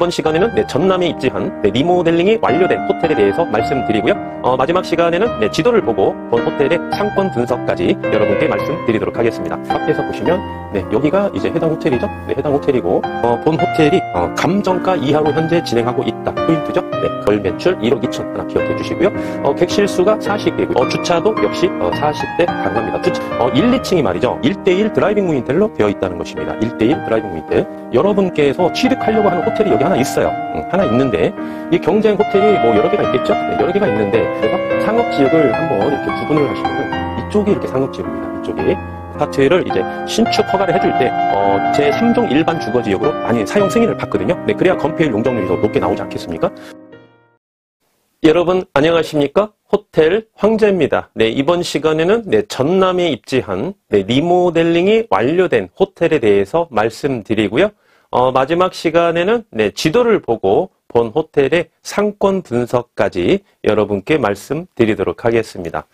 이번 시간에는 전남에 입지한 리모델링이 완료된 호텔에 대해서 말씀드리고요. 마지막 시간에는 지도를 보고 본 호텔의 상권 분석까지 여러분께 말씀드리도록 하겠습니다. 앞에서 보시면 여기가 이제 해당 호텔이죠. 해당 호텔이고 본 호텔이 감정가 이하로 현재 진행하고 있다. 포인트죠. 걸 매출 1억 2천 하나 기억해 주시고요. 객실 수가 40개고요. 주차도 역시 40대 가능합니다. 1, 2층이 말이죠. 1대1 드라이빙 무인텔로 되어 있다는 것입니다. 1대1 드라이빙 무인텔. 여러분께서 취득하려고 하는 호텔이 여기 하나 있어요. 하나 있는데 이 경쟁 호텔이 뭐 여러 개가 있겠죠? 여러 개가 있는데 그래서 상업지역을 한번 이렇게 구분을 하시면 이쪽이 이렇게 상업지역입니다. 이쪽이. 아파트를 이제 신축 허가를 해줄 때 제3종 일반 주거지역으로 많이 사용 승인을 받거든요. 그래야 건폐율 용적률이 더 높게 나오지 않겠습니까? 여러분 안녕하십니까? 호텔 황제입니다. 이번 시간에는 전남에 입지한 리모델링이 완료된 호텔에 대해서 말씀드리고요. 마지막 시간에는 지도를 보고 본 호텔의 상권 분석까지 여러분께 말씀드리도록 하겠습니다.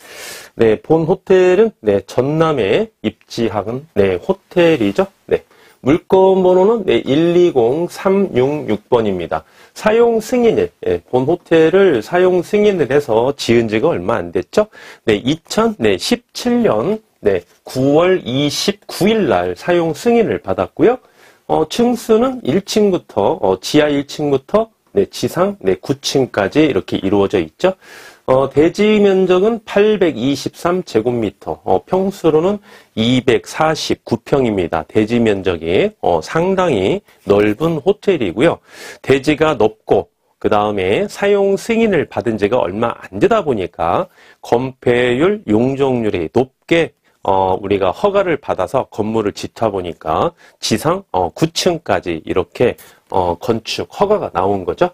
본 호텔은 전남에 입지한 호텔이죠. 물건 번호는 120366번입니다. 사용 승인일, 본 호텔을 사용 승인을 해서 지은 지가 얼마 안 됐죠? 2017년 9월 29일 날 사용 승인을 받았고요. 층수는 1층부터, 지하 1층부터 지상 9층까지 이렇게 이루어져 있죠. 대지 면적은 823제곱미터, 평수로는 249평입니다. 대지 면적이 상당히 넓은 호텔이고요. 대지가 높고 그 다음에 사용 승인을 받은 지가 얼마 안 되다 보니까 건폐율, 용적률이 높게 우리가 허가를 받아서 건물을 짓다 보니까 지상 9층까지 이렇게 건축 허가가 나온 거죠.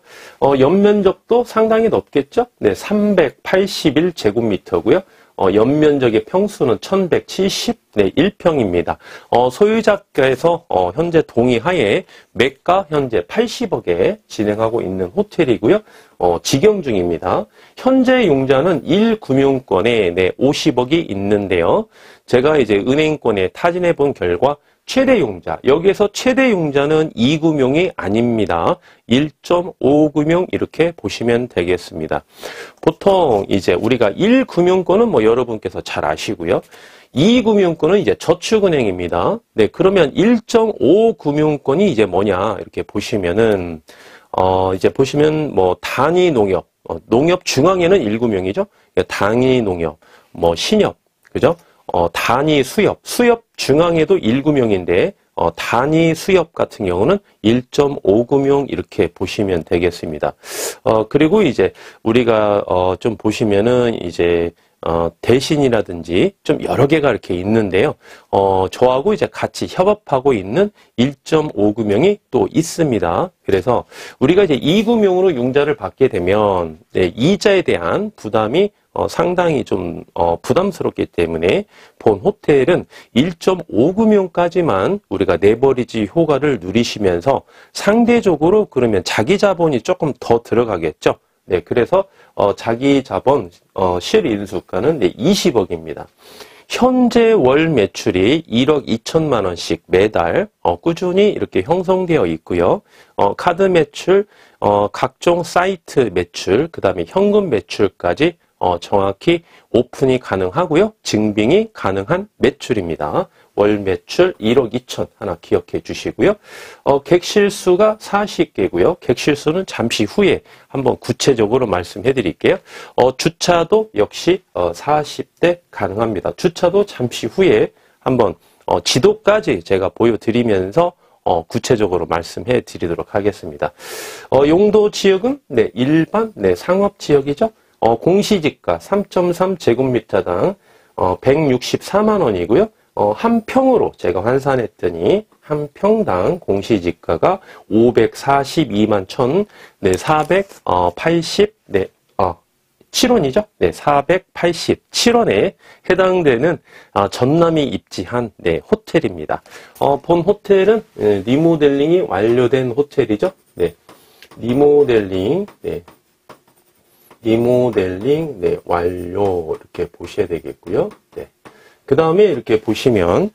연면적도 상당히 높겠죠. 381제곱미터고요. 연면적의 평수는 1171평입니다. 소유자께서 현재 동의하에 매가 현재 80억에 진행하고 있는 호텔이고요. 직영 중입니다. 현재 융자는 1금융권에 50억이 있는데요. 제가 이제 은행권에 타진해 본 결과 최대 융자, 여기에서 최대 융자는 2금융이 아닙니다. 1.5금융 이렇게 보시면 되겠습니다. 보통 이제 우리가 1금융권은 뭐 여러분께서 잘 아시고요. 2금융권은 이제 저축은행입니다. 그러면 1.5금융권이 이제 뭐냐 이렇게 보시면은 이제 보시면 뭐 단위 농협, 농협 중앙에는 1금융이죠. 단위 농협, 뭐 신협, 그죠? 단위 수협, 수협 중앙에도 1금융인데 단위 수협 같은 경우는 1.5금융 이렇게 보시면 되겠습니다. 그리고 이제 우리가 좀 보시면은 이제 대신이라든지 좀 여러 개가 이렇게 있는데요. 저하고 이제 같이 협업하고 있는 1.5금융이 또 있습니다. 그래서 우리가 이제 2금융으로 융자를 받게 되면 이자에 대한 부담이 상당히 좀 부담스럽기 때문에 본 호텔은 1.5금융까지만 우리가 레버리지 효과를 누리시면서 상대적으로 그러면 자기 자본이 조금 더 들어가겠죠. 그래서 자기 자본 실인수가는 20억입니다. 현재 월 매출이 1억 2천만 원씩 매달 꾸준히 이렇게 형성되어 있고요. 카드 매출, 각종 사이트 매출, 그 다음에 현금 매출까지 정확히 오픈이 가능하고요. 증빙이 가능한 매출입니다. 월 매출 1억 2천 하나 기억해 주시고요. 객실 수가 40개고요. 객실 수는 잠시 후에 한번 구체적으로 말씀해 드릴게요. 주차도 역시 40대 가능합니다. 주차도 잠시 후에 한번 지도까지 제가 보여드리면서 구체적으로 말씀해 드리도록 하겠습니다. 용도 지역은 일반 상업 지역이죠. 공시지가 3.3제곱미터당 164만 원이고요. 한 평으로 제가 환산했더니 한 평당 공시지가가 542만 1,487원이죠. 487원에 해당되는 전남이 입지한 호텔입니다. 본 호텔은 리모델링이 완료된 호텔이죠. 리모델링 완료 이렇게 보셔야 되겠고요. 그 다음에 이렇게 보시면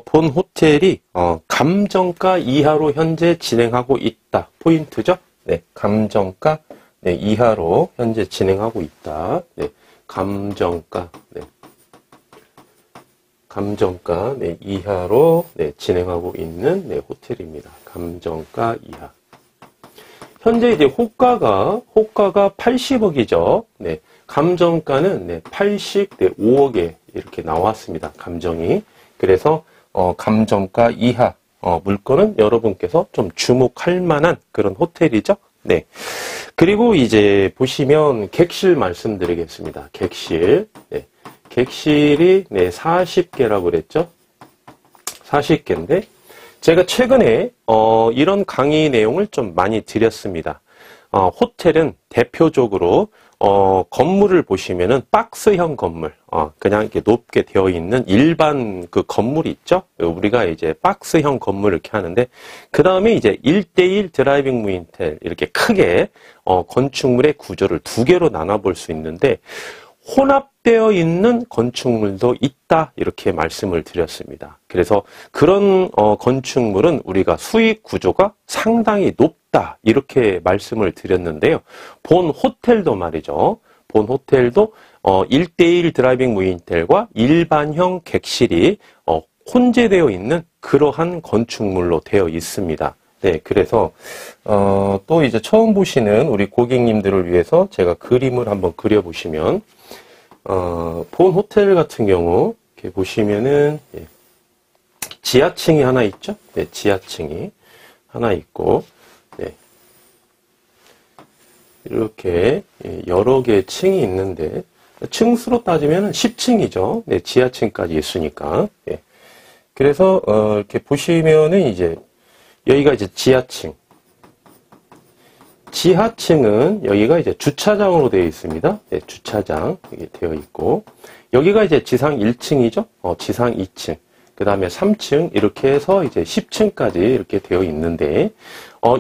본 호텔이 감정가 이하로 현재 진행하고 있다. 포인트죠? 네, 감정가 네, 이하로 현재 진행하고 있다. 네, 감정가 네. 감정가 네, 이하로 네, 진행하고 있는 네, 호텔입니다. 감정가 이하. 현재 이제 호가가 80억이죠. 네, 감정가는 네, 85억에 이렇게 나왔습니다. 감정이. 그래서 감정가 이하 물건은 여러분께서 좀 주목할 만한 그런 호텔이죠. 네. 그리고 이제 보시면 객실 말씀드리겠습니다. 객실. 네. 객실이 네, 40개라고 그랬죠. 40개인데 제가 최근에 이런 강의 내용을 좀 많이 드렸습니다. 호텔은 대표적으로 건물을 보시면은 박스형 건물, 그냥 이렇게 높게 되어 있는 일반 그 건물이 있죠. 우리가 이제 박스형 건물을 이렇게 하는데, 그 다음에 이제 1대1 드라이빙 무인텔, 이렇게 크게, 건축물의 구조를 두 개로 나눠볼 수 있는데, 혼합되어 있는 건축물도 있다, 이렇게 말씀을 드렸습니다. 그래서 그런 건축물은 우리가 수익 구조가 상당히 높다, 이렇게 말씀을 드렸는데요. 본 호텔도 말이죠. 본 호텔도 1대1 드라이빙 무인텔과 일반형 객실이 혼재되어 있는 그러한 건축물로 되어 있습니다. 네, 그래서 또 이제 처음 보시는 우리 고객님들을 위해서 제가 그림을 한번 그려보시면 본 호텔 같은 경우 이렇게 보시면은 지하층이 하나 있죠. 네, 지하층이 하나 있고, 네, 이렇게 여러 개의 층이 있는데 층수로 따지면 10층이죠. 네, 지하층까지 있으니까. 네. 그래서 이렇게 보시면은 이제 여기가 이제 지하층. 지하층은 여기가 이제 주차장으로 되어 있습니다. 네, 주차장 이게 되어 있고, 여기가 이제 지상 1층이죠. 지상 2층. 그 다음에 3층 이렇게 해서 이제 10층까지 이렇게 되어 있는데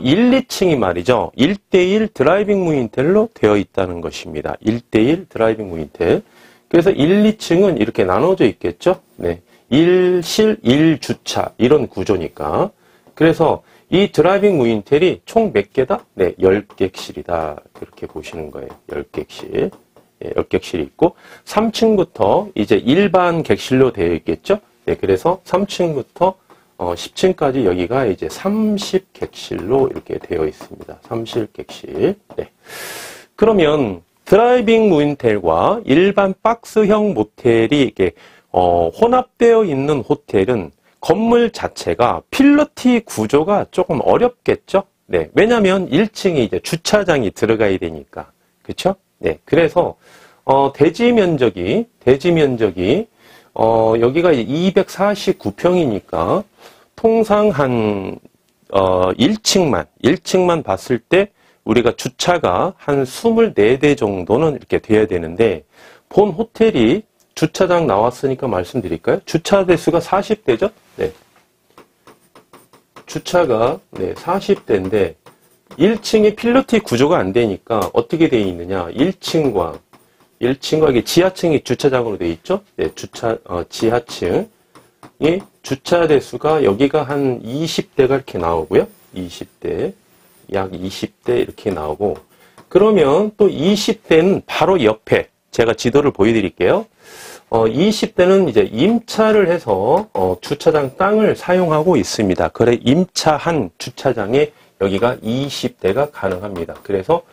1, 2층이 말이죠. 1대1 드라이빙 무인텔로 되어 있다는 것입니다. 1대1 드라이빙 무인텔. 그래서 1, 2층은 이렇게 나눠져 있겠죠. 네, 1실 1주차 이런 구조니까. 그래서 이 드라이빙 무인텔이 총 몇 개다? 네, 10객실이다. 그렇게 보시는 거예요. 10객실. 예, 10객실이 있고 3층부터 이제 일반 객실로 되어 있겠죠. 네, 그래서 3층부터 10층까지 여기가 이제 30객실로 이렇게 되어 있습니다. 30객실. 네. 그러면 드라이빙 무인텔과 일반 박스형 모텔이 이게 혼합되어 있는 호텔은 건물 자체가 필러티 구조가 조금 어렵겠죠? 네. 왜냐면 1층에 이제 주차장이 들어가야 되니까. 그렇죠? 네. 그래서 대지 면적이 여기가 249평이니까 통상 한 1층만 봤을 때 우리가 주차가 한 24대 정도는 이렇게 돼야 되는데, 본 호텔이 주차장 나왔으니까 말씀드릴까요? 주차 대수가 40대죠? 네. 주차가 네, 40대인데 1층이 필러티 구조가 안 되니까 어떻게 되어 있느냐? 1층과 이게 지하층이 주차장으로 되어 있죠? 네, 지하층이 주차 대수가 여기가 한 20대가 이렇게 나오고요. 20대, 약 20대 이렇게 나오고, 그러면 또 20대는 바로 옆에 제가 지도를 보여드릴게요. 20대는 이제 임차를 해서 주차장 땅을 사용하고 있습니다. 그래 임차한 주차장에 여기가 20대가 가능합니다. 그래서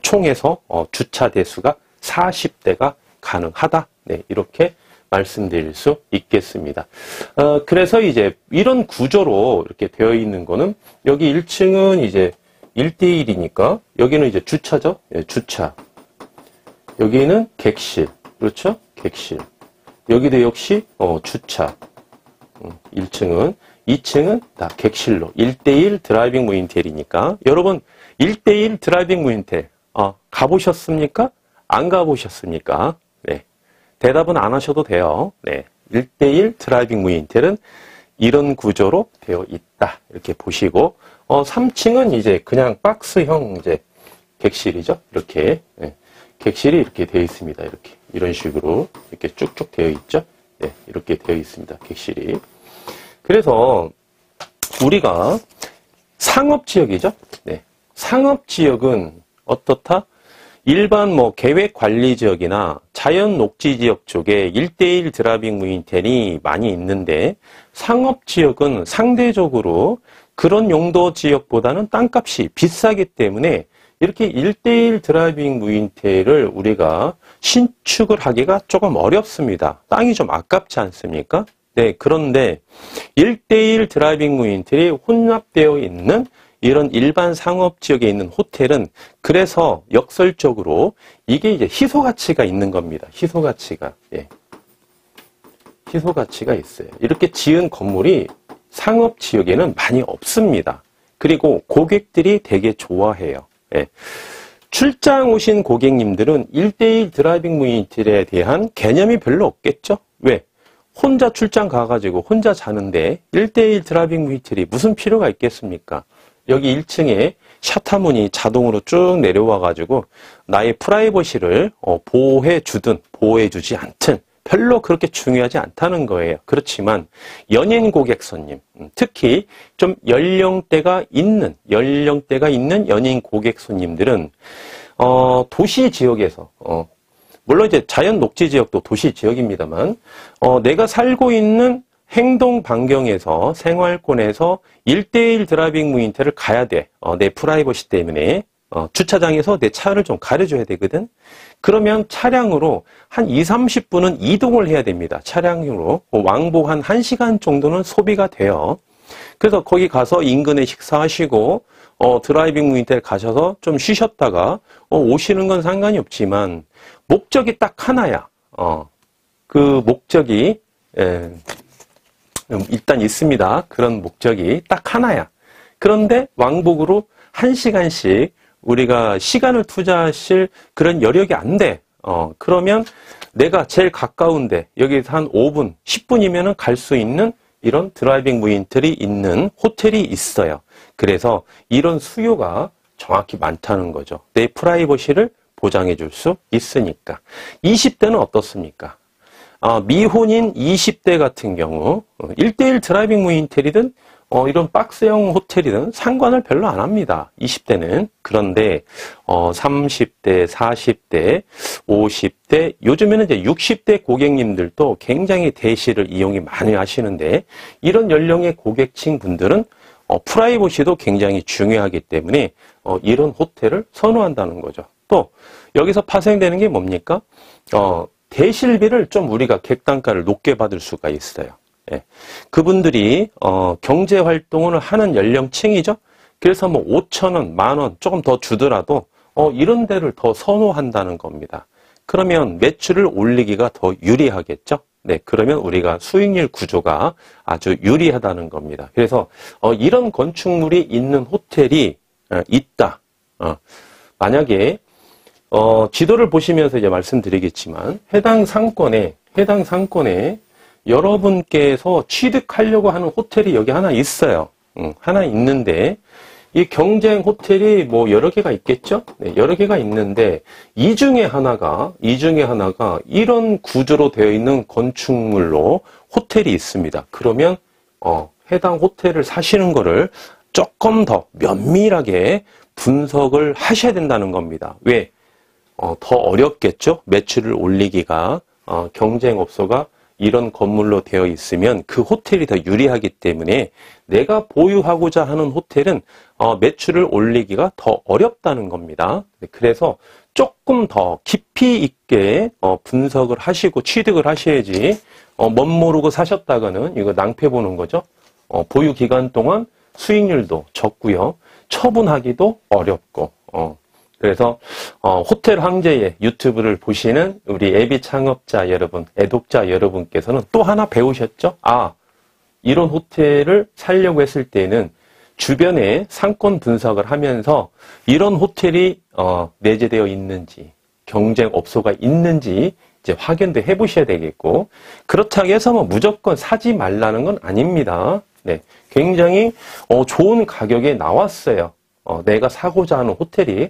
총해서 주차 대수가 40대가 가능하다. 네, 이렇게 말씀드릴 수 있겠습니다. 그래서 이제 이런 구조로 이렇게 되어 있는 거는 여기 1층은 이제 1대1이니까 여기는 이제 주차죠. 네, 주차. 여기는 객실. 그렇죠? 객실. 여기도 역시 주차. 1층은 2층은 다 객실로 1대1 드라이빙 무인텔이니까 여러분 1대1 드라이빙 무인텔 가보셨습니까? 안 가보셨습니까? 네. 대답은 안 하셔도 돼요. 네. 1대1 드라이빙 무인텔은 이런 구조로 되어 있다. 이렇게 보시고 3층은 이제 그냥 박스형 이제 객실이죠. 이렇게 네. 객실이 이렇게 되어 있습니다. 이렇게 이런 식으로 이렇게 쭉쭉 되어 있죠. 네, 이렇게 되어 있습니다. 객실이. 그래서 우리가 상업지역이죠. 네, 상업지역은 어떻다? 일반 뭐 계획관리지역이나 자연녹지지역 쪽에 1:1 드라이빙 무인텔이 많이 있는데 상업지역은 상대적으로 그런 용도 지역보다는 땅값이 비싸기 때문에 이렇게 1:1 드라이빙 무인텔을 우리가 신축을 하기가 조금 어렵습니다. 땅이 좀 아깝지 않습니까? 네, 그런데 1:1 드라이빙 무인텔이 혼합되어 있는 이런 일반 상업지역에 있는 호텔은 그래서 역설적으로 이게 이제 희소가치가 있는 겁니다. 희소가치가. 예. 희소가치가 있어요. 이렇게 지은 건물이 상업지역에는 많이 없습니다. 그리고 고객들이 되게 좋아해요. 예. 출장 오신 고객님들은 1:1 드라이빙 무인텔에 대한 개념이 별로 없겠죠? 왜? 혼자 출장 가가지고 혼자 자는데 1:1 드라이빙 무인텔이 무슨 필요가 있겠습니까? 여기 1층에 샤타문이 자동으로 쭉 내려와가지고 나의 프라이버시를 보호해주든 보호해주지 않든 별로 그렇게 중요하지 않다는 거예요. 그렇지만 연예인 고객 손님, 특히 좀 연령대가 있는 연예인 고객 손님들은 도시 지역에서 물론 이제 자연 녹지 지역도 도시 지역입니다만 내가 살고 있는 행동 반경에서 생활권에서 1:1 드라이빙 무인텔을 가야 돼. 내 프라이버시 때문에 주차장에서 내 차를 좀 가려줘야 되거든. 그러면 차량으로 한 20-30분은 이동을 해야 됩니다. 차량으로 왕복 한 1시간 정도는 소비가 돼요. 그래서 거기 가서 인근에 식사하시고 드라이빙 무인텔 가셔서 좀 쉬셨다가 오시는 건 상관이 없지만 목적이 딱 하나야. 그 목적이 일단 있습니다. 그런 목적이 딱 하나야. 그런데 왕복으로 1시간씩 우리가 시간을 투자하실 그런 여력이 안 돼. 그러면 내가 제일 가까운데 여기서 한 5분, 10분이면 갈 수 있는 이런 드라이빙 무인텔이 있는 호텔이 있어요. 그래서 이런 수요가 정확히 많다는 거죠. 내 프라이버시를 보장해 줄 수 있으니까. 20대는 어떻습니까? 미혼인 20대 같은 경우 1:1 드라이빙 무인텔이든 이런 박스형 호텔이든 상관을 별로 안 합니다. 20대는. 그런데 30대, 40대, 50대, 요즘에는 이제 60대 고객님들도 굉장히 대시를 이용이 많이 하시는데 이런 연령의 고객층 분들은 프라이버시도 굉장히 중요하기 때문에 이런 호텔을 선호한다는 거죠. 또 여기서 파생되는 게 뭡니까? 대실비를 좀 우리가 객단가를 높게 받을 수가 있어요. 예. 그분들이 경제 활동을 하는 연령층이죠. 그래서 뭐 5,000원, 10,000원 조금 더 주더라도 이런 데를 더 선호한다는 겁니다. 그러면 매출을 올리기가 더 유리하겠죠. 네, 그러면 우리가 수익률 구조가 아주 유리하다는 겁니다. 그래서 이런 건축물이 있는 호텔이 있다. 만약에 지도를 보시면서 이제 말씀드리겠지만 해당 상권에 여러분께서 취득하려고 하는 호텔이 여기 하나 있어요. 하나 있는데 이 경쟁 호텔이 뭐 여러 개가 있겠죠? 네, 여러 개가 있는데 이 중에 하나가 이런 구조로 되어 있는 건축물로 호텔이 있습니다. 그러면 해당 호텔을 사시는 거를 조금 더 면밀하게 분석을 하셔야 된다는 겁니다. 왜? 더 어렵겠죠? 매출을 올리기가 경쟁업소가 이런 건물로 되어 있으면 그 호텔이 더 유리하기 때문에 내가 보유하고자 하는 호텔은 매출을 올리기가 더 어렵다는 겁니다. 그래서 조금 더 깊이 있게 분석을 하시고 취득을 하셔야지 멋모르고 사셨다가는 이거 낭패 보는 거죠. 보유 기간 동안 수익률도 적고요. 처분하기도 어렵고 그래서 호텔 황제의 유튜브를 보시는 우리 애비 창업자 여러분, 애독자 여러분께서는 또 하나 배우셨죠? 이런 호텔을 살려고 했을 때는 주변에 상권 분석을 하면서 이런 호텔이 내재되어 있는지, 경쟁 업소가 있는지 이제 확인도 해보셔야 되겠고, 그렇다고 해서 뭐 무조건 사지 말라는 건 아닙니다. 네, 굉장히 좋은 가격에 나왔어요. 내가 사고자 하는 호텔이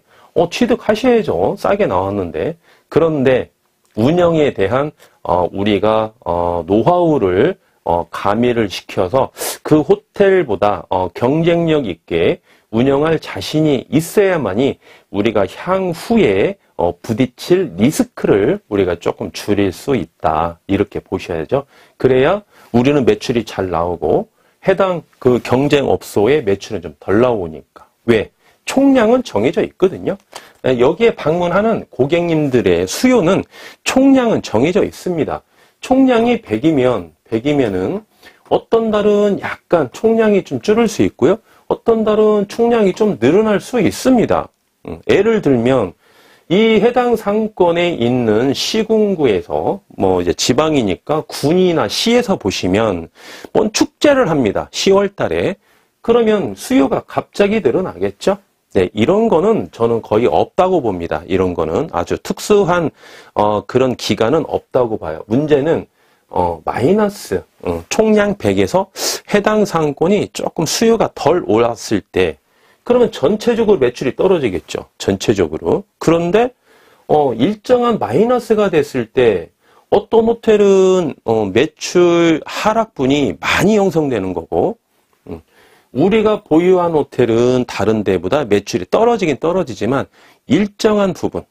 취득하셔야죠. 싸게 나왔는데. 그런데 운영에 대한 우리가 노하우를 가미를 시켜서 그 호텔보다 경쟁력 있게 운영할 자신이 있어야만이 우리가 향후에 부딪힐 리스크를 우리가 조금 줄일 수 있다. 이렇게 보셔야죠. 그래야 우리는 매출이 잘 나오고 해당 그 경쟁업소의 매출은 좀 덜 나오니까. 왜? 총량은 정해져 있거든요. 여기에 방문하는 고객님들의 수요는 총량은 정해져 있습니다. 총량이 100이면은 어떤 달은 약간 총량이 좀 줄을 수 있고요. 어떤 달은 총량이 좀 늘어날 수 있습니다. 예를 들면 이 해당 상권에 있는 시군구에서 뭐 이제 지방이니까 군이나 시에서 보시면 뭔 축제를 합니다. 10월 달에. 그러면 수요가 갑자기 늘어나겠죠? 네, 이런 거는 저는 거의 없다고 봅니다. 이런 거는 아주 특수한 그런 기간은 없다고 봐요. 문제는 마이너스 총량 100에서 해당 상권이 조금 수요가 덜 올랐을 때 그러면 전체적으로 매출이 떨어지겠죠. 전체적으로. 그런데 일정한 마이너스가 됐을 때 어떤 호텔은 매출 하락분이 많이 형성되는 거고 우리가 보유한 호텔은 다른 데보다 매출이 떨어지긴 떨어지지만 일정한 부분,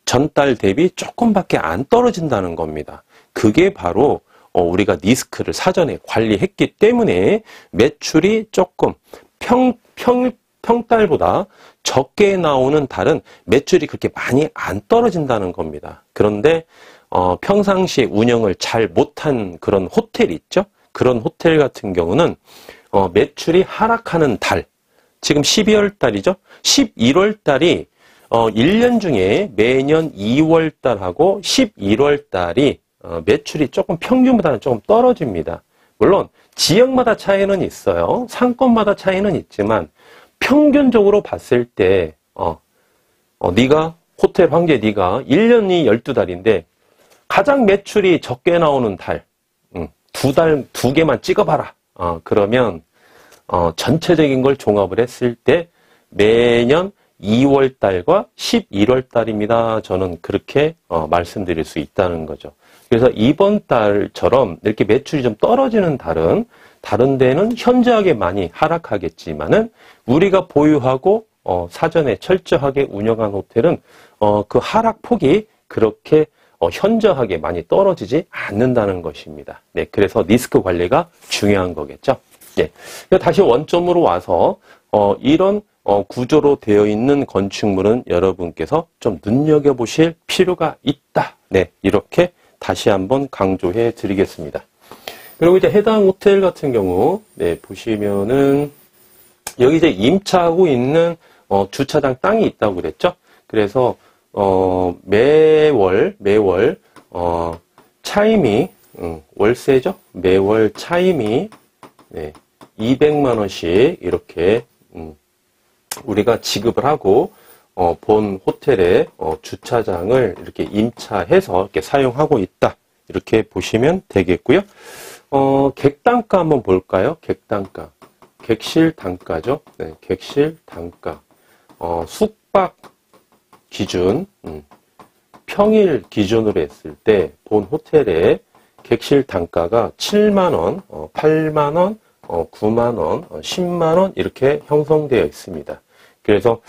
전달 대비 조금밖에 안 떨어진다는 겁니다. 그게 바로 우리가 리스크를 사전에 관리했기 때문에 매출이 조금 평달보다 적게 나오는 달은 매출이 그렇게 많이 안 떨어진다는 겁니다. 그런데 평상시에 운영을 잘 못한 그런 호텔 있죠? 그런 호텔 같은 경우는 매출이 하락하는 달, 지금 12월 달이죠? 11월 달이 1년 중에 매년 2월 달하고 11월 달이 매출이 조금 평균보다는 조금 떨어집니다. 물론 지역마다 차이는 있어요. 상권마다 차이는 있지만 평균적으로 봤을 때 네가 호텔 황제 네가 1년이 12달인데 가장 매출이 적게 나오는 달, 두 개만 찍어봐라. 그러면 전체적인 걸 종합을 했을 때 매년 2월 달과 11월 달입니다. 저는 그렇게 말씀드릴 수 있다는 거죠. 그래서 이번 달처럼 이렇게 매출이 좀 떨어지는 달은 다른 데는 현저하게 많이 하락하겠지만은 우리가 보유하고 사전에 철저하게 운영한 호텔은 그 하락폭이 그렇게 현저하게 많이 떨어지지 않는다는 것입니다. 네, 그래서 리스크 관리가 중요한 거겠죠. 네, 다시 원점으로 와서 이런 구조로 되어 있는 건축물은 여러분께서 좀 눈여겨보실 필요가 있다. 네, 이렇게 다시 한번 강조해 드리겠습니다. 그리고 이제 해당 호텔 같은 경우, 네, 보시면은 여기 이제 임차하고 있는 주차장 땅이 있다고 그랬죠. 그래서 매월 차임이 월세죠. 매월 차임이 네, 200만 원씩 이렇게 우리가 지급을 하고 본 호텔의 주차장을 이렇게 임차해서 이렇게 사용하고 있다. 이렇게 보시면 되겠고요. 객단가 한번 볼까요? 객단가. 객실 단가죠. 네, 객실 단가. 숙박 기준, 평일 기준으로 했을 때 본 호텔의 객실 단가가 7만원, 8만원, 9만원, 10만원 이렇게 형성되어 있습니다. 그래서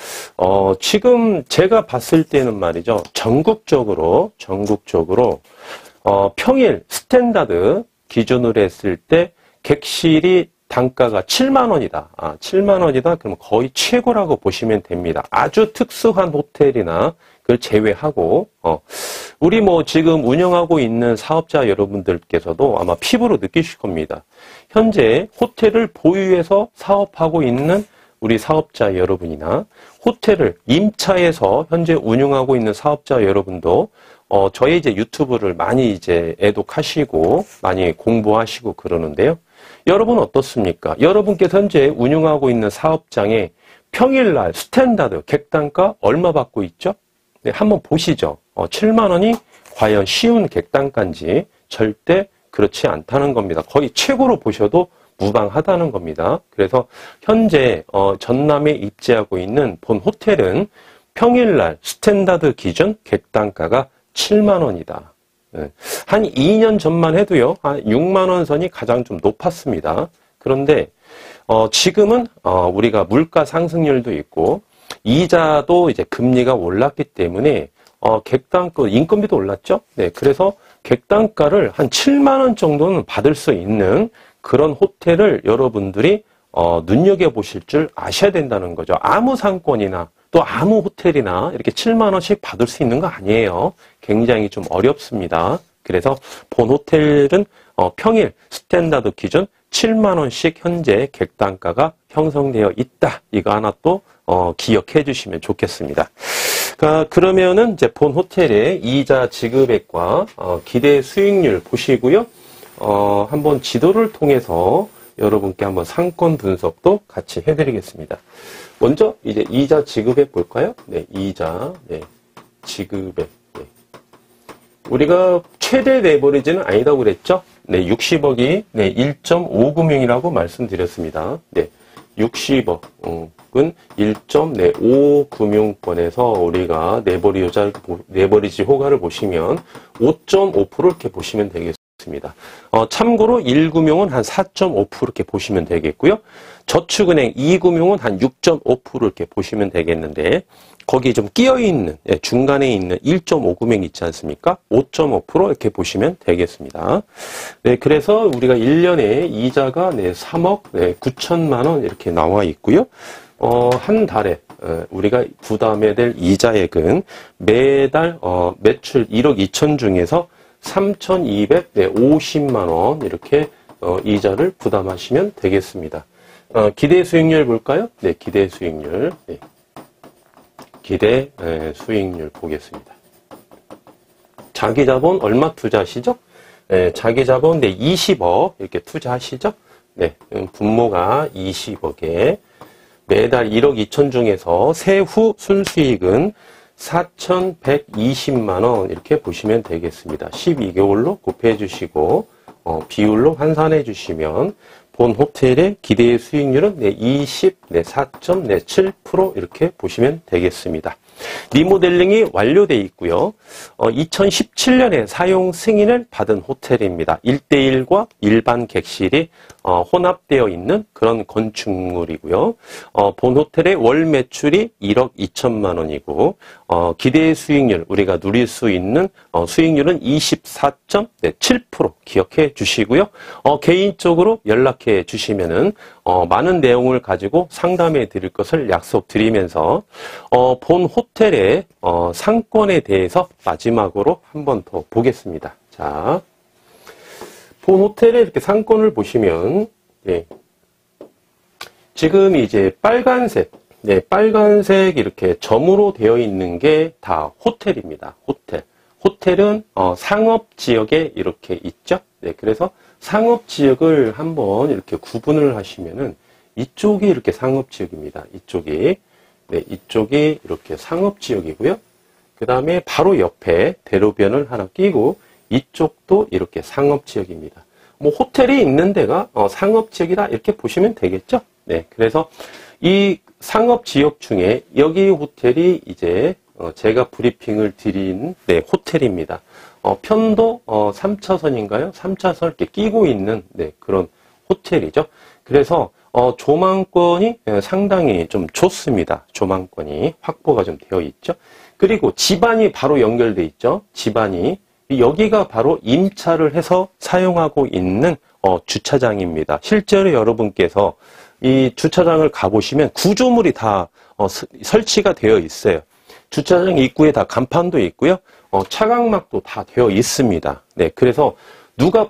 지금 제가 봤을 때는 말이죠. 전국적으로 평일 스탠다드 기준으로 했을 때 객실이 단가가 7만 원이다. 7만 원이다. 그러면 거의 최고라고 보시면 됩니다. 아주 특수한 호텔이나 그걸 제외하고 우리 뭐 지금 운영하고 있는 사업자 여러분들께서도 아마 피부로 느끼실 겁니다. 현재 호텔을 보유해서 사업하고 있는 우리 사업자 여러분이나 호텔을 임차해서 현재 운영하고 있는 사업자 여러분도 저희 이제 유튜브를 많이 이제 애독하시고 많이 공부하시고 그러는데요. 여러분 어떻습니까? 여러분께서 현재 운영하고 있는 사업장에 평일날 스탠다드 객단가 얼마 받고 있죠? 네, 한번 보시죠. 7만 원이 과연 쉬운 객단가인지 절대 그렇지 않다는 겁니다. 거의 최고로 보셔도 무방하다는 겁니다. 그래서 현재 전남에 입지하고 있는 본 호텔은 평일날 스탠다드 기준 객단가가 7만 원이다. 한 2년 전만 해도요, 한 6만 원 선이 가장 좀 높았습니다. 그런데 지금은 우리가 물가 상승률도 있고 이자도 이제 금리가 올랐기 때문에 객단가 인건비도 올랐죠. 네, 그래서 객단가를 한 7만 원 정도는 받을 수 있는 그런 호텔을 여러분들이 눈여겨보실 줄 아셔야 된다는 거죠. 아무 상권이나 또 아무 호텔이나 이렇게 7만 원씩 받을 수 있는 거 아니에요. 굉장히 좀 어렵습니다. 그래서 본 호텔은 평일 스탠다드 기준 7만 원씩 현재 객단가가 형성되어 있다. 이거 하나 또 기억해 주시면 좋겠습니다. 그러면은 이제 본 호텔의 이자 지급액과 기대 수익률 보시고요. 한번 지도를 통해서 여러분께 한번 상권 분석도 같이 해드리겠습니다. 먼저 이제 이자 지급액 볼까요? 네, 이자 지급액. 네. 우리가 최대 레버리지는 아니다고 그랬죠? 네, 60억이 1.5금융이라고 말씀드렸습니다. 네, 60억은 1.5금융권에서 우리가 레버리지 효과를 보시면 5.5% 이렇게 보시면 되겠습니다. 참고로 1금융은 한 4.5% 이렇게 보시면 되겠고요. 저축은행 2금융은 한 6.5% 이렇게 보시면 되겠는데 거기에 좀 끼어있는 중간에 있는 1.5금융 있지 않습니까? 5.5% 이렇게 보시면 되겠습니다. 네, 그래서 우리가 1년에 이자가 3억 9천만 원 이렇게 나와 있고요. 한 달에 우리가 부담해야 될 이자액은 매달 매출 1억 2천 중에서 3,250만 원 이렇게 이자를 부담하시면 되겠습니다. 기대 수익률 볼까요? 네, 기대 수익률. 네. 기대 수익률 보겠습니다. 자기 자본 얼마 투자하시죠? 네, 자기 자본 20억 이렇게 투자하시죠? 네, 분모가 20억에 매달 1억 2천 중에서 세후 순수익은 4,120만 원 이렇게 보시면 되겠습니다. 12개월로 곱해 주시고 비율로 환산해 주시면 본 호텔의 기대 수익률은 4.7% 이렇게 보시면 되겠습니다. 리모델링이 완료되어 있고요. 2017년에 사용 승인을 받은 호텔입니다. 1:1과 일반 객실이 혼합되어 있는 그런 건축물이고요. 본 호텔의 월 매출이 1억 2천만 원이고 기대 수익률 우리가 누릴 수 있는 수익률은 24.7% 기억해 주시고요. 개인적으로 연락해 주시면은 많은 내용을 가지고 상담해 드릴 것을 약속드리면서 본 호텔의 상권에 대해서 마지막으로 한 번 더 보겠습니다. 자, 본 호텔의 이렇게 상권을 보시면 지금 이제 빨간색 빨간색 이렇게 점으로 되어 있는 게 다 호텔입니다. 호텔은 상업 지역에 이렇게 있죠. 네, 그래서 상업 지역을 한번 이렇게 구분을 하시면은 이쪽이 이렇게 상업 지역입니다. 이쪽이 이렇게 상업 지역이고요. 그 다음에 바로 옆에 대로변을 하나 끼고 이쪽도 이렇게 상업 지역입니다. 뭐 호텔이 있는 데가 상업 지역이다 이렇게 보시면 되겠죠. 네, 그래서 이 상업 지역 중에 여기 호텔이 이제 제가 브리핑을 드린 호텔입니다. 편도 3차선인가요? 3차선 이렇게 끼고 있는 그런 호텔이죠. 그래서 조망권이 상당히 좀 좋습니다. 조망권이 확보가 좀 되어 있죠. 그리고 집안이 바로 연결돼 있죠. 집안이 여기가 바로 임차를 해서 사용하고 있는 주차장입니다. 실제로 여러분께서 이 주차장을 가보시면 구조물이 다 설치가 되어 있어요. 주차장 입구에 다 간판도 있고요. 차각막도 다 되어 있습니다. 네, 그래서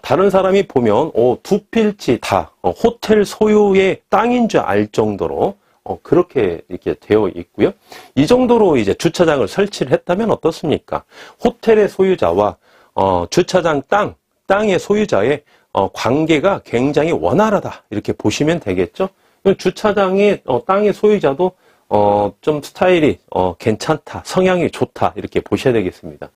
다른 사람이 보면 두 필지 다 호텔 소유의 땅인 줄 알 정도로 그렇게 이렇게 되어 있고요. 이 정도로 이제 주차장을 설치를 했다면 어떻습니까? 호텔의 소유자와 주차장 땅의 소유자의 관계가 굉장히 원활하다 이렇게 보시면 되겠죠. 주차장의 땅의 소유자도 좀 스타일이 괜찮다, 성향이 좋다 이렇게 보셔야 되겠습니다.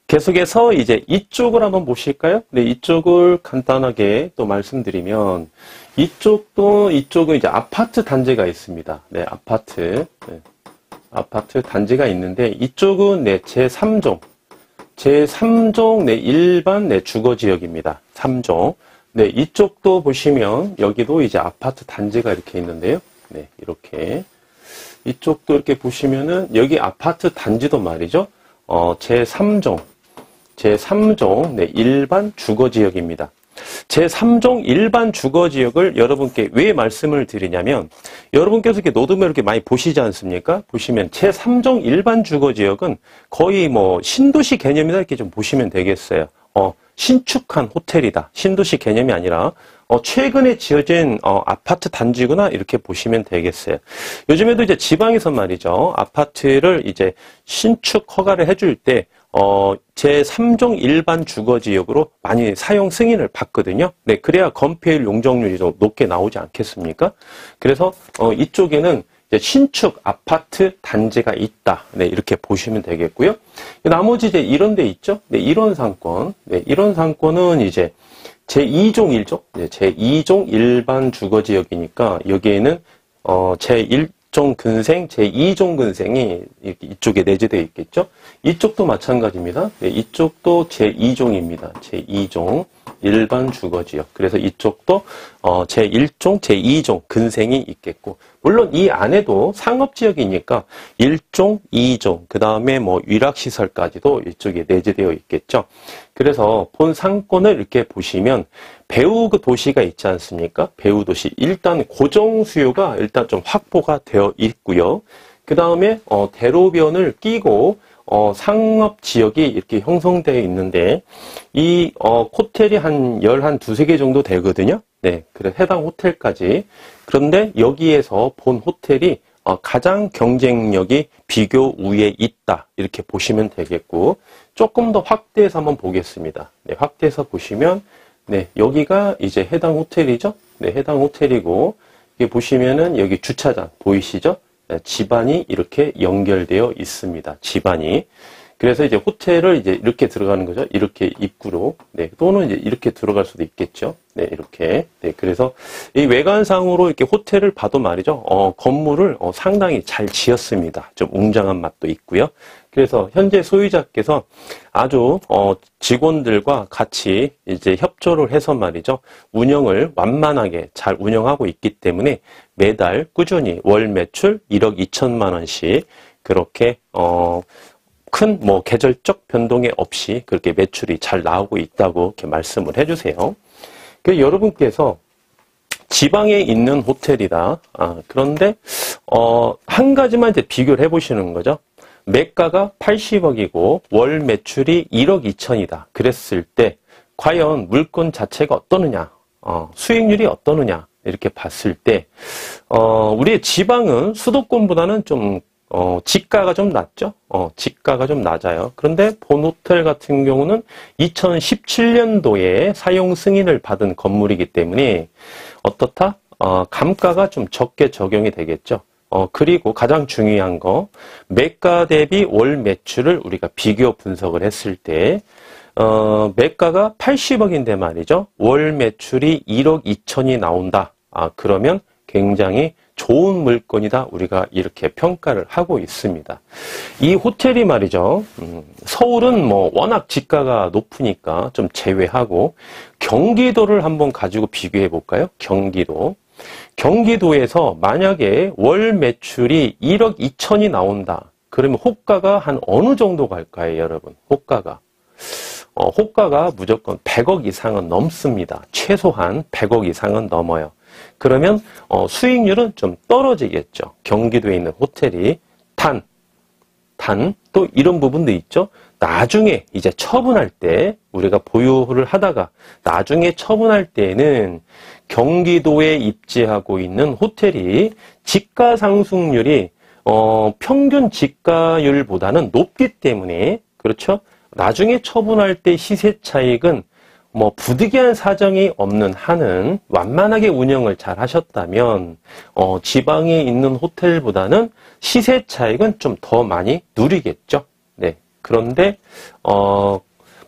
계속해서 이제 이쪽을 한번 보실까요? 네, 이쪽을 간단하게 또 말씀드리면 이쪽은 이제 아파트 단지가 있습니다. 네, 아파트 단지가 있는데 이쪽은 제3종 제3종, 네, 일반, 네, 주거지역입니다. 3종. 네, 이쪽도 보시면, 여기도 이제 아파트 단지가 이렇게 있는데요. 네, 이렇게. 이쪽도 이렇게 보시면은, 여기 아파트 단지도 말이죠. 제3종, 네, 일반 주거지역입니다. 제3종 일반 주거지역을 여러분께 왜 말씀을 드리냐면, 여러분께서 이렇게 노드맵 이렇게 많이 보시지 않습니까? 보시면 제3종 일반 주거지역은 거의 뭐 신도시 개념이다 이렇게 좀 보시면 되겠어요. 신축한 호텔이다. 신도시 개념이 아니라 최근에 지어진 아파트 단지구나 이렇게 보시면 되겠어요. 요즘에도 이제 지방에서 말이죠. 아파트를 이제 신축 허가를 해줄 때 제3종 일반 주거지역으로 많이 사용 승인을 받거든요. 네, 그래야 건폐율 용적률이 좀 높게 나오지 않겠습니까? 그래서 이쪽에는 이제 신축 아파트 단지가 있다. 네, 이렇게 보시면 되겠고요. 나머지 이제 이런 데 있죠. 네, 이런 상권. 네, 이런 상권은 이제 제2종 1종. 네, 제2종 일반 주거지역이니까 여기에는 제1종 근생, 제2종 근생이 이쪽에 내재되어 있겠죠. 이쪽도 마찬가지입니다. 네, 이쪽도 제2종입니다. 제2종 일반 주거지역. 그래서 이쪽도 제1종, 제2종 근생이 있겠고, 물론 이 안에도 상업지역이니까 1종, 2종, 그 다음에 뭐 위락시설까지도 이쪽에 내재되어 있겠죠. 그래서 본 상권을 이렇게 보시면 배후 그 도시가 있지 않습니까? 배후 도시. 일단 고정 수요가 일단 좀 확보가 되어 있고요. 그 다음에 대로변을 끼고 상업 지역이 이렇게 형성되어 있는데 이 호텔이 한 두세 개 정도 되거든요. 네, 그래 해당 호텔까지. 그런데 여기에서 본 호텔이 가장 경쟁력이 비교 우위에 있다. 이렇게 보시면 되겠고, 조금 더 확대해서 한번 보겠습니다. 네, 확대해서 보시면 네, 여기가 이제 해당 호텔이죠. 네, 해당 호텔이고, 여기 보시면은 여기 주차장 보이시죠? 네, 집안이 이렇게 연결되어 있습니다. 집안이. 그래서 이제 호텔을 이제 이렇게 들어가는 거죠. 이렇게 입구로. 네, 또는 이제 이렇게 들어갈 수도 있겠죠. 네, 이렇게. 네, 그래서 이 외관상으로 이렇게 호텔을 봐도 말이죠. 건물을 상당히 잘 지었습니다. 좀 웅장한 맛도 있고요. 그래서 현재 소유자께서 아주 직원들과 같이 이제 협조를 해서 말이죠. 운영을 완만하게 잘 운영하고 있기 때문에 매달 꾸준히 월 매출 1억 2천만 원씩 그렇게 큰 뭐 계절적 변동에 없이 그렇게 매출이 잘 나오고 있다고 이렇게 말씀을 해주세요. 그 여러분께서 지방에 있는 호텔이다. 그런데 한 가지만 이제 비교를 해보시는 거죠. 매가가 80억이고 월 매출이 1억 2천이다. 그랬을 때 과연 물건 자체가 어떠느냐, 수익률이 어떠느냐 이렇게 봤을 때 우리의 지방은 수도권보다는 좀 지가가 좀 낮죠? 지가가 좀 낮아요. 그런데 본 호텔 같은 경우는 2017년도에 사용 승인을 받은 건물이기 때문에 어떻다? 감가가 좀 적게 적용이 되겠죠. 그리고 가장 중요한 거, 매가 대비 월 매출을 우리가 비교 분석을 했을 때, 매가가 80억인데 말이죠. 월 매출이 1억 2천이 나온다. 그러면 굉장히 좋은 물건이다. 우리가 이렇게 평가를 하고 있습니다. 이 호텔이 말이죠. 서울은 뭐 워낙 지가가 높으니까 좀 제외하고 경기도를 한번 가지고 비교해 볼까요? 경기도에서 만약에 월 매출이 1억 2천이 나온다. 그러면 호가가 한 어느 정도 갈까요, 여러분? 호가가 무조건 100억 이상은 넘습니다. 최소한 100억 이상은 넘어요. 그러면 수익률은 좀 떨어지겠죠. 경기도에 있는 호텔이 또 이런 부분도 있죠. 나중에 이제 처분할 때 우리가 보유를 하다가 나중에 처분할 때는 경기도에 입지하고 있는 호텔이 지가 상승률이 평균 지가율보다는 높기 때문에 그렇죠. 나중에 처분할 때 시세 차익은 뭐 부득이한 사정이 없는 한은 완만하게 운영을 잘 하셨다면 지방에 있는 호텔보다는 시세 차익은 좀 더 많이 누리겠죠. 네. 그런데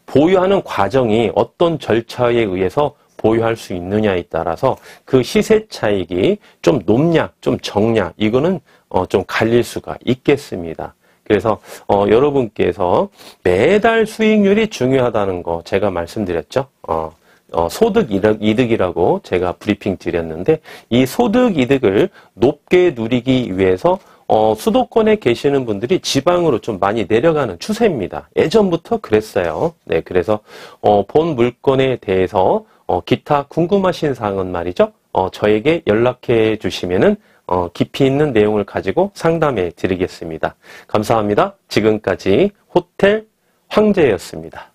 보유하는 과정이 어떤 절차에 의해서 보유할 수 있느냐에 따라서 그 시세 차익이 좀 높냐, 좀 적냐 이거는 좀 갈릴 수가 있겠습니다. 그래서 여러분께서 매달 수익률이 중요하다는 거 제가 말씀드렸죠. 소득 이득이라고 제가 브리핑 드렸는데 이 소득 이득을 높게 누리기 위해서 수도권에 계시는 분들이 지방으로 좀 많이 내려가는 추세입니다. 예전부터 그랬어요. 네, 그래서 본 물건에 대해서 기타 궁금하신 사항은 말이죠. 저에게 연락해 주시면은 깊이 있는 내용을 가지고 상담해 드리겠습니다. 감사합니다. 지금까지 호텔 황제였습니다.